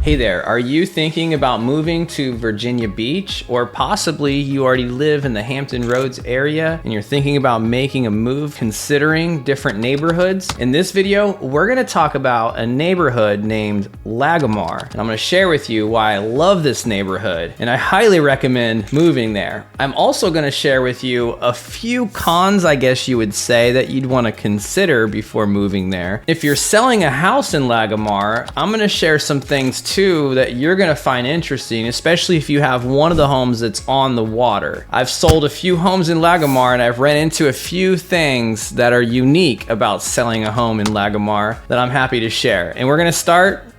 Hey there, are you thinking about moving to Virginia Beach? Or possibly you already live in the Hampton Roads area and you're thinking about making a move considering different neighborhoods? In this video, we're gonna talk about a neighborhood named Lagomar. And I'm gonna share with you why I love this neighborhood and I highly recommend moving there. I'm also gonna share with you a few cons, I guess you would say, that you'd wanna consider before moving there. If you're selling a house in Lagomar, I'm gonna share some things too that you're gonna find interesting, especially if you have one of the homes that's on the water. I've sold a few homes in Lagomar and I've ran into a few things that are unique about selling a home in Lagomar that I'm happy to share. And we're gonna start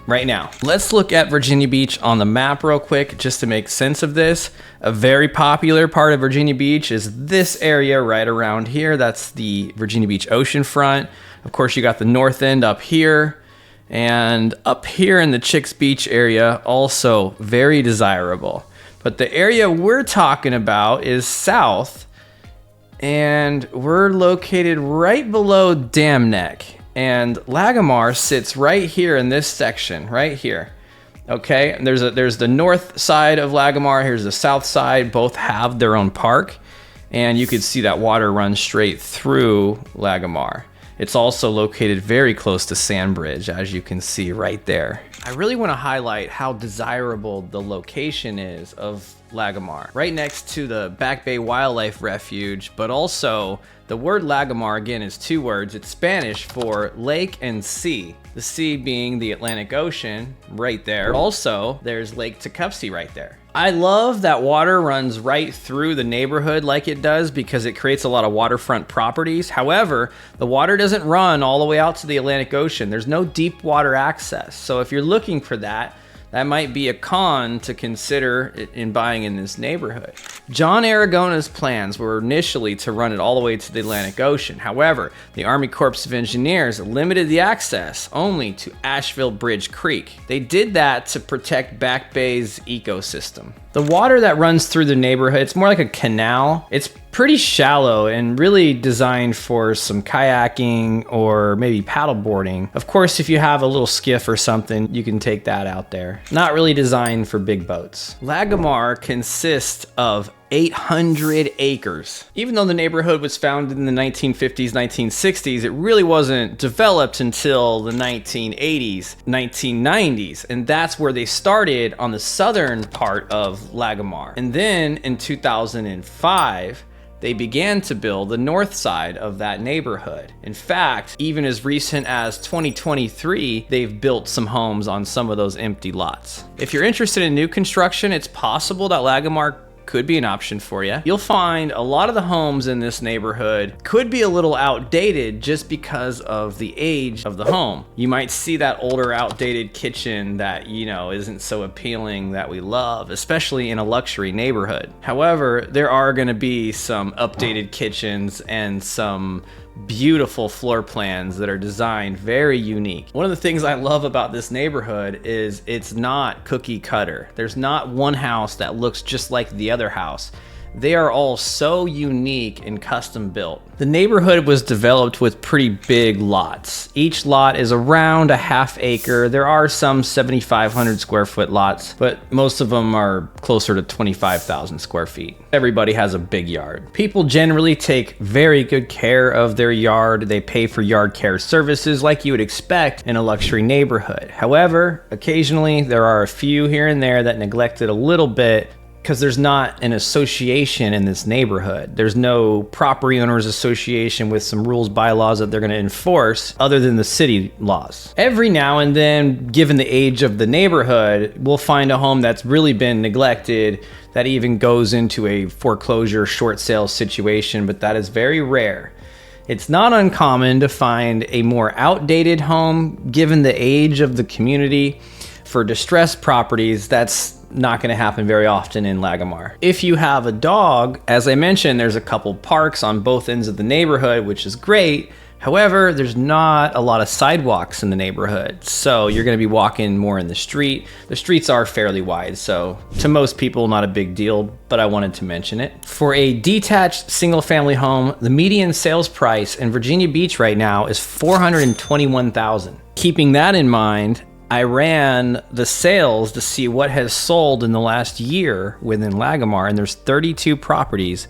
right now. Let's look at Virginia Beach on the map real quick just to make sense of this. A very popular part of Virginia Beach is this area right around here. That's the Virginia Beach oceanfront. Of course, you got the north end up here. And up here in the Chicks Beach area, also very desirable. But the area we're talking about is south, and we're located right below Dam Neck. And Lagomar sits right here in this section, right here. Okay, and there's the north side of Lagomar, here's the south side, both have their own park. And you can see that water runs straight through Lagomar. It's also located very close to Sandbridge, as you can see right there. I really want to highlight how desirable the location is of Lagomar. Right next to the Back Bay Wildlife Refuge, but also the word Lagomar, again, is two words. It's Spanish for lake and sea. The sea being the Atlantic Ocean right there. Also, there's Lake Tecumseh right there. I love that water runs right through the neighborhood like it does because it creates a lot of waterfront properties. However, the water doesn't run all the way out to the Atlantic Ocean. There's no deep water access. So if you're looking for that, that might be a con to consider in buying in this neighborhood. John Aragona's plans were initially to run it all the way to the Atlantic Ocean. However, the Army Corps of Engineers limited the access only to Asheville Bridge Creek. They did that to protect Back Bay's ecosystem. The water that runs through the neighborhood, it's more like a canal. It's pretty shallow and really designed for some kayaking or maybe paddle boarding. Of course, if you have a little skiff or something, you can take that out there. Not really designed for big boats. Lagomar consists of 800 acres. Even though the neighborhood was founded in the 1950s, 1960s, it really wasn't developed until the 1980s, 1990s. And that's where they started on the southern part of Lagomar. And then in 2005, they began to build the north side of that neighborhood. In fact, even as recent as 2023, they've built some homes on some of those empty lots. If you're interested in new construction, it's possible that Lagomar could be an option for you. You'll find a lot of the homes in this neighborhood could be a little outdated just because of the age of the home. You might see that older, outdated kitchen that, you know, isn't so appealing that we love, especially in a luxury neighborhood. However, there are gonna be some updated kitchens and some beautiful floor plans that are designed very unique. One of the things I love about this neighborhood is it's not cookie cutter. There's not one house that looks just like the other house. They are all so unique and custom built. The neighborhood was developed with pretty big lots. Each lot is around a half acre. There are some 7,500 square foot lots, but most of them are closer to 25,000 square feet. Everybody has a big yard. People generally take very good care of their yard. They pay for yard care services like you would expect in a luxury neighborhood. However, occasionally there are a few here and there that neglect it a little bit because there's not an association in this neighborhood. There's no property owners association with some rules, bylaws that they're gonna enforce other than the city laws. Every now and then, given the age of the neighborhood, we'll find a home that's really been neglected that even goes into a foreclosure short sale situation, but that is very rare. It's not uncommon to find a more outdated home given the age of the community. For distressed properties, that's not going to happen very often in Lagomar. If you have a dog, as I mentioned, there's a couple parks on both ends of the neighborhood, which is great. However, there's not a lot of sidewalks in the neighborhood, so you're going to be walking more in the street. The streets are fairly wide, so to most people, not a big deal, but I wanted to mention it. For a detached single-family home, the median sales price in Virginia Beach right now is $421,000. Keeping that in mind, I ran the sales to see what has sold in the last year within Lagomar, and there's 32 properties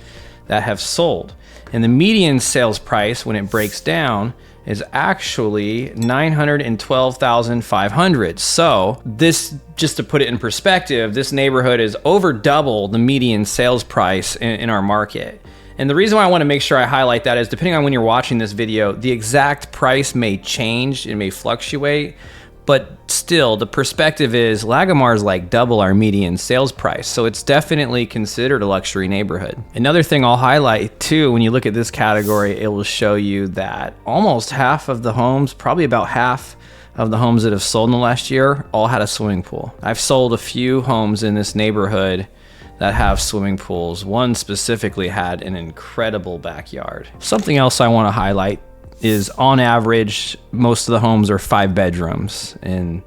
that have sold. And the median sales price, when it breaks down, is actually $912,500. So this, just to put it in perspective, this neighborhood is over double the median sales price in our market. And the reason why I want to make sure I highlight that is, depending on when you're watching this video, the exact price may change, it may fluctuate, but still the perspective is Lagomar is like double our median sales price. So it's definitely considered a luxury neighborhood. Another thing I'll highlight too, when you look at this category, it will show you that almost half of the homes, probably about half of the homes that have sold in the last year, all had a swimming pool. I've sold a few homes in this neighborhood that have swimming pools. One specifically had an incredible backyard. Something else I want to highlight is, on average, most of the homes are 5 bedrooms in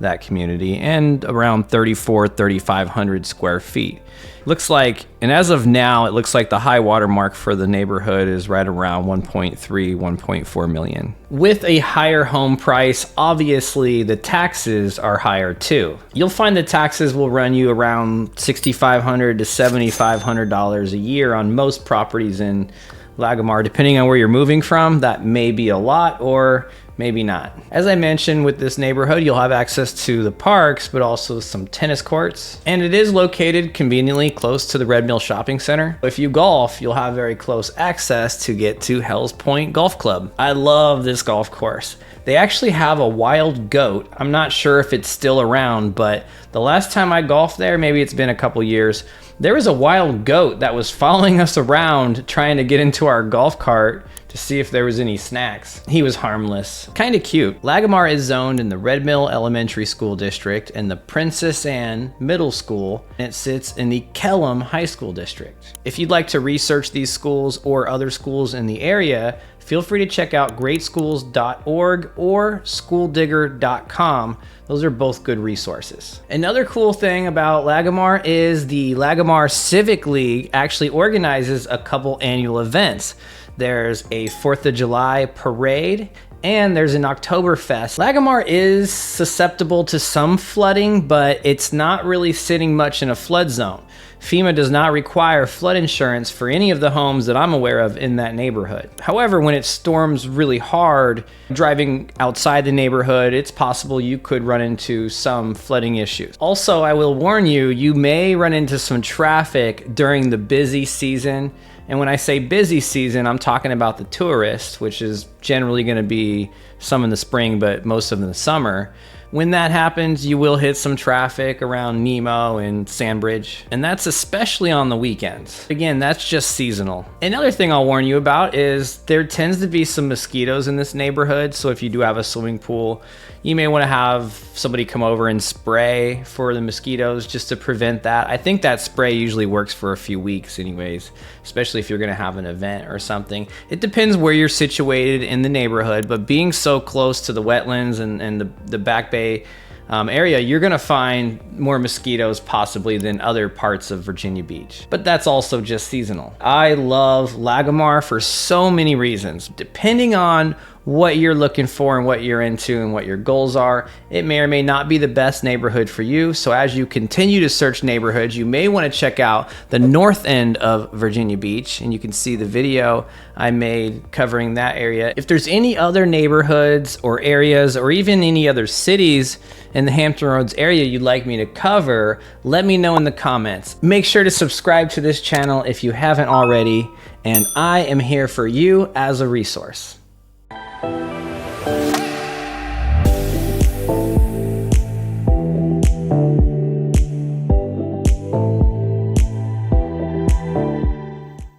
that community and around 3,500 square feet. Looks like, and as of now, it looks like the high water mark for the neighborhood is right around 1.3, 1.4 million. With a higher home price, obviously the taxes are higher too. You'll find the taxes will run you around $6,500 to $7,500 a year on most properties in Lagomar. Depending on where you're moving from, that may be a lot or maybe not. As I mentioned, with this neighborhood, you'll have access to the parks, but also some tennis courts. And it is located conveniently close to the Red Mill Shopping Center. If you golf, you'll have very close access to get to Hells Point Golf Club. I love this golf course. They actually have a wild goat. I'm not sure if it's still around, but the last time I golfed there, maybe it's been a couple years, there was a wild goat that was following us around trying to get into our golf cart to see if there was any snacks. He was harmless. Kind of cute. Lagomar is zoned in the Red Mill Elementary School District and the Princess Anne Middle School, and it sits in the Kellam High School District. If you'd like to research these schools or other schools in the area, feel free to check out greatschools.org or schooldigger.com. Those are both good resources. Another cool thing about Lagomar is the Lagomar Civic League actually organizes a couple annual events. There's a 4th of July parade, and there's an Oktoberfest. Lagomar is susceptible to some flooding, but it's not really sitting much in a flood zone. FEMA does not require flood insurance for any of the homes that I'm aware of in that neighborhood. However, when it storms really hard, driving outside the neighborhood, it's possible you could run into some flooding issues. Also, I will warn you, you may run into some traffic during the busy season. And when I say busy season, I'm talking about the tourists, which is generally going to be some in the spring, but most of them in the summer. When that happens, you will hit some traffic around Nemo and Sandbridge, and that's especially on the weekends. Again, that's just seasonal. Another thing I'll warn you about is there tends to be some mosquitoes in this neighborhood, so if you do have a swimming pool, you may want to have somebody come over and spray for the mosquitoes just to prevent that. I think that spray usually works for a few weeks anyways, especially if you're going to have an event or something. It depends where you're situated in the neighborhood, but being so close to the wetlands and the Back Bay area, you're going to find more mosquitoes possibly than other parts of Virginia Beach. But that's also just seasonal. I love Lagomar for so many reasons. Depending on what you're looking for and what you're into and what your goals are, it may or may not be the best neighborhood for you. So as you continue to search neighborhoods, you may want to check out the north end of Virginia Beach, and you can see the video I made covering that area. If there's any other neighborhoods or areas or even any other cities in the Hampton Roads area you'd like me to cover, let me know in the comments. Make sure to subscribe to this channel if you haven't already, and I am here for you as a resource.